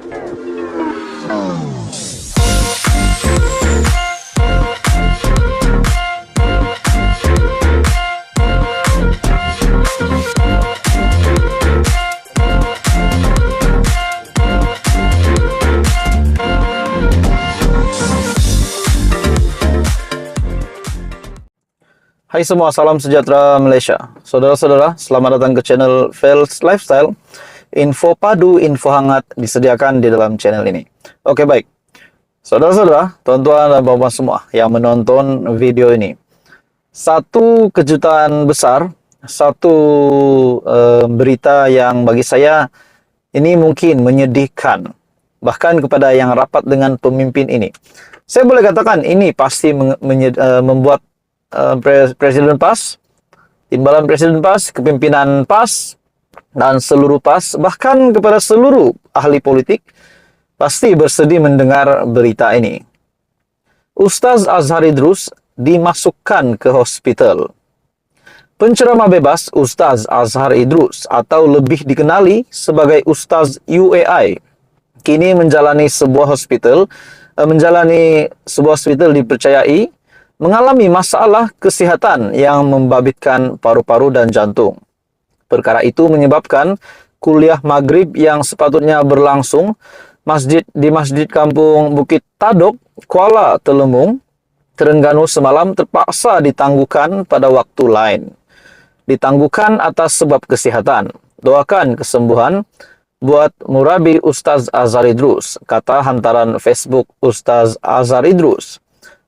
Hai semua, salam sejahtera Malaysia. Saudara-saudara, selamat datang ke channel Fels Lifestyle. Info padu, info hangat disediakan di dalam channel ini. Oke, baik. Saudara-saudara, tuan-tuan dan puan-puan semua yang menonton video ini. Satu kejutan besar, satu berita yang bagi saya ini mungkin menyedihkan. Bahkan kepada yang rapat dengan pemimpin ini. Saya boleh katakan ini pasti membuat Presiden PAS, timbalan Presiden PAS, kepimpinan PAS, dan seluruh PAS, bahkan kepada seluruh ahli politik, pasti bersedih mendengar berita ini. Ustaz Azhar Idrus dimasukkan ke hospital. Penceramah bebas Ustaz Azhar Idrus, atau lebih dikenali sebagai Ustaz UAI, kini menjalani sebuah hospital dipercayai mengalami masalah kesehatan yang membabitkan paru-paru dan jantung. Perkara itu menyebabkan kuliah maghrib yang sepatutnya berlangsung di Masjid Kampung Bukit Tadok, Kuala Telembung, Terengganu semalam terpaksa ditangguhkan pada waktu lain. Ditangguhkan atas sebab kesehatan. Doakan kesembuhan buat Murabi Ustaz Azhar Idrus, kata hantaran Facebook Ustaz Azhar Idrus.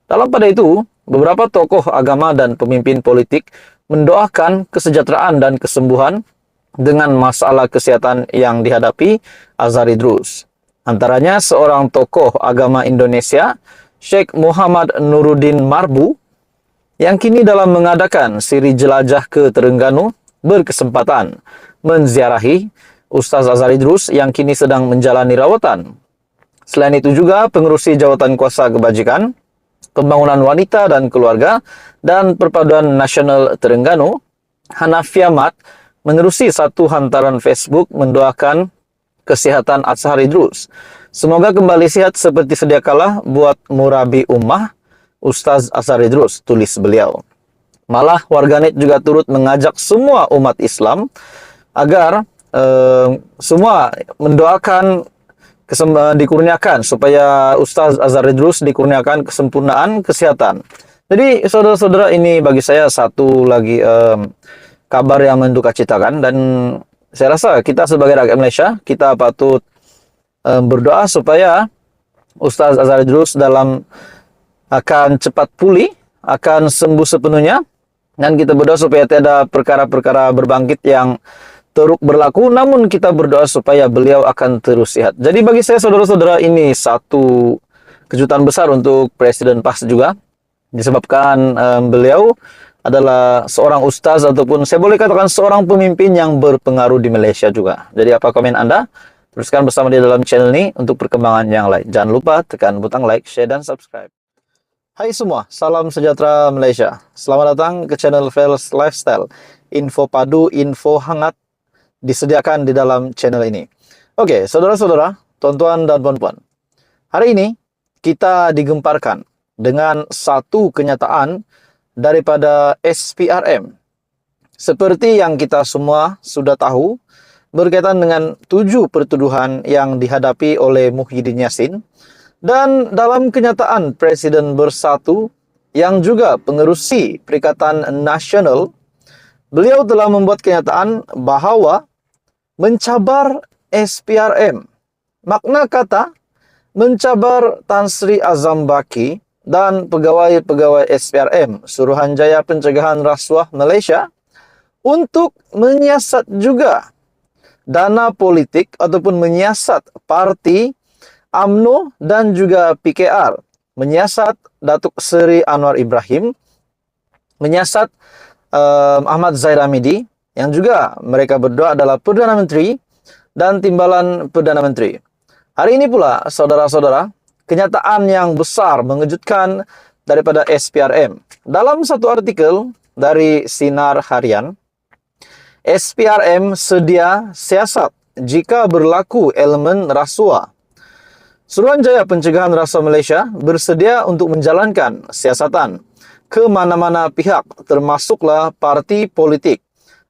Dalam pada itu, beberapa tokoh agama dan pemimpin politik mendoakan kesejahteraan dan kesembuhan dengan masalah kesehatan yang dihadapi Azhar Idrus. Antaranya seorang tokoh agama Indonesia, Sheikh Muhammad Nuruddin Marbu, yang kini dalam mengadakan siri jelajah ke Terengganu berkesempatan menziarahi Ustaz Azhar Idrus yang kini sedang menjalani rawatan. Selain itu juga pengerusi jawatan kuasa kebajikan, Pembangunan Wanita dan Keluarga, dan Perpaduan Nasional Terengganu, Hanafi Ahmad, menerusi satu hantaran Facebook mendoakan kesehatan Azhar Idrus. Semoga kembali sehat seperti sedia kala buat Murabi Ummah, Ustaz Azhar Idrus, tulis beliau. Malah warganet juga turut mengajak semua umat Islam agar semua mendoakan dikurniakan supaya Ustaz Azhar Idrus dikurniakan kesempurnaan kesehatan. Jadi saudara-saudara, ini bagi saya satu lagi kabar yang mendukacitakan, dan saya rasa kita sebagai rakyat Malaysia kita patut berdoa supaya Ustaz Azhar Idrus akan cepat pulih, akan sembuh sepenuhnya, dan kita berdoa supaya tiada perkara-perkara berbangkit yang teruk berlaku, namun kita berdoa supaya beliau akan terus sehat. Jadi bagi saya saudara-saudara, ini satu kejutan besar untuk Presiden PAS juga, disebabkan beliau adalah seorang ustaz ataupun saya boleh katakan seorang pemimpin yang berpengaruh di Malaysia juga. Jadi apa komen Anda? Teruskan bersama dia dalam channel ini untuk perkembangan yang lain. Jangan lupa tekan butang like, share, dan subscribe. Hai semua, salam sejahtera Malaysia. Selamat datang ke channel Fels Lifestyle. Info padu, info hangat disediakan di dalam channel ini. Oke, saudara-saudara, tuan-tuan dan puan-puan. Hari ini kita digemparkan dengan satu kenyataan daripada SPRM. Seperti yang kita semua sudah tahu, berkaitan dengan 7 pertuduhan yang dihadapi oleh Muhyiddin Yassin, dan dalam kenyataan Presiden Bersatu yang juga pengerusi Perikatan Nasional, beliau telah membuat kenyataan bahawa mencabar SPRM. Makna kata mencabar Tan Sri Azam Baki dan pegawai-pegawai SPRM, Suruhanjaya Pencegahan Rasuah Malaysia, untuk menyiasat juga dana politik ataupun menyiasat parti UMNO dan juga PKR, menyiasat Datuk Seri Anwar Ibrahim, menyiasat Ahmad Zahid Hamidi, yang juga mereka berdua adalah Perdana Menteri dan Timbalan Perdana Menteri. Hari ini pula, saudara-saudara, kenyataan yang besar mengejutkan daripada SPRM. Dalam satu artikel dari Sinar Harian, SPRM sedia siasat jika berlaku elemen rasuah. Suruhanjaya Pencegahan Rasuah Malaysia bersedia untuk menjalankan siasatan ke mana-mana pihak, termasuklah parti politik,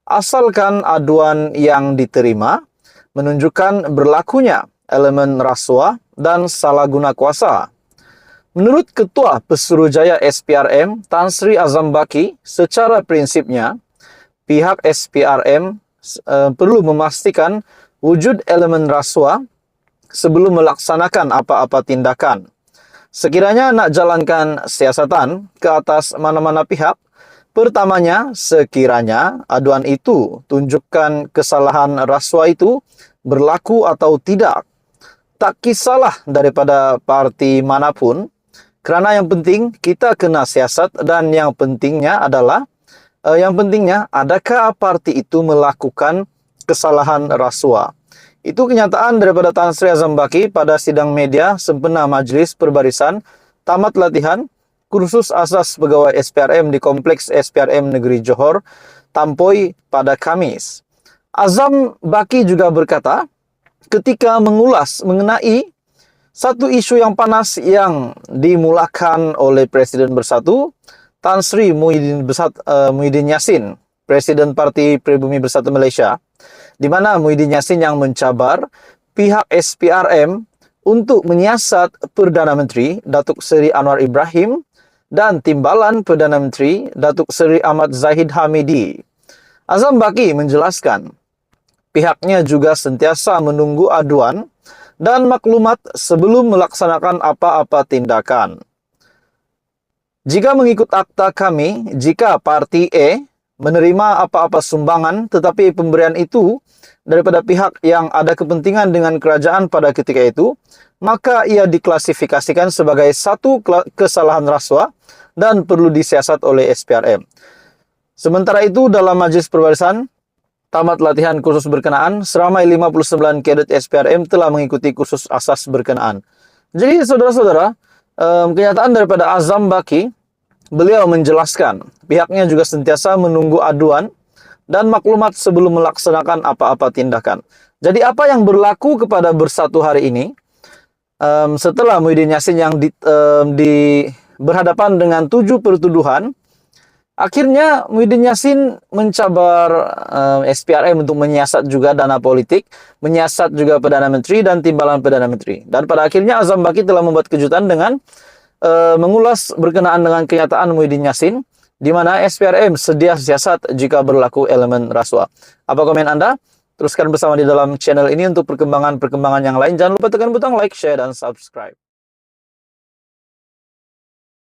asalkan aduan yang diterima menunjukkan berlakunya elemen rasuah dan salah guna kuasa. Menurut Ketua Pesuruhjaya SPRM, Tan Sri Azam Baki, secara prinsipnya, pihak SPRM perlu memastikan wujud elemen rasuah sebelum melaksanakan apa-apa tindakan. Sekiranya nak jalankan siasatan ke atas mana-mana pihak, pertamanya sekiranya aduan itu tunjukkan kesalahan rasuah itu berlaku atau tidak. Tak kisahlah daripada parti manapun, kerana yang penting kita kena siasat dan yang pentingnya adakah parti itu melakukan kesalahan rasuah. Itu kenyataan daripada Tan Sri Azam Baki pada sidang media sempena Majlis Perbarisan Tamat Latihan Kursus Asas Pegawai SPRM di Kompleks SPRM Negeri Johor, Tampoi pada Khamis. Azam Baki juga berkata, ketika mengulas mengenai satu isu yang panas yang dimulakan oleh Presiden Bersatu, Tan Sri Muhyiddin Yassin, Presiden Parti Pribumi Bersatu Malaysia, di mana Muhyiddin Yassin yang mencabar pihak SPRM untuk menyiasat Perdana Menteri Datuk Seri Anwar Ibrahim dan Timbalan Perdana Menteri Datuk Seri Ahmad Zahid Hamidi. Azam Baki menjelaskan, pihaknya juga sentiasa menunggu aduan dan maklumat sebelum melaksanakan apa-apa tindakan. Jika mengikut akta kami, jika parti A menerima apa-apa sumbangan tetapi pemberian itu daripada pihak yang ada kepentingan dengan kerajaan pada ketika itu, maka ia diklasifikasikan sebagai satu kesalahan rasuah dan perlu disiasat oleh SPRM. Sementara itu, dalam Majlis Perbarisan Tamat Latihan kursus berkenaan, seramai 59 kadet SPRM telah mengikuti kursus asas berkenaan. Jadi, saudara-saudara, kenyataan daripada Azam Baki, beliau menjelaskan pihaknya juga sentiasa menunggu aduan dan maklumat sebelum melaksanakan apa-apa tindakan. Jadi, apa yang berlaku kepada Bersatu hari ini, setelah Muhyiddin Yassin yang berhadapan dengan 7 pertuduhan, akhirnya Muhyiddin Yassin mencabar SPRM untuk menyiasat juga dana politik, menyiasat juga Perdana Menteri dan Timbalan Perdana Menteri. Dan pada akhirnya Azam Baki telah membuat kejutan dengan mengulas berkenaan dengan kenyataan Muhyiddin Yassin, di mana SPRM sedia siasat jika berlaku elemen rasuah. Apa komen Anda? Teruskan bersama di dalam channel ini untuk perkembangan-perkembangan yang lain. Jangan lupa tekan butang like, share, dan subscribe.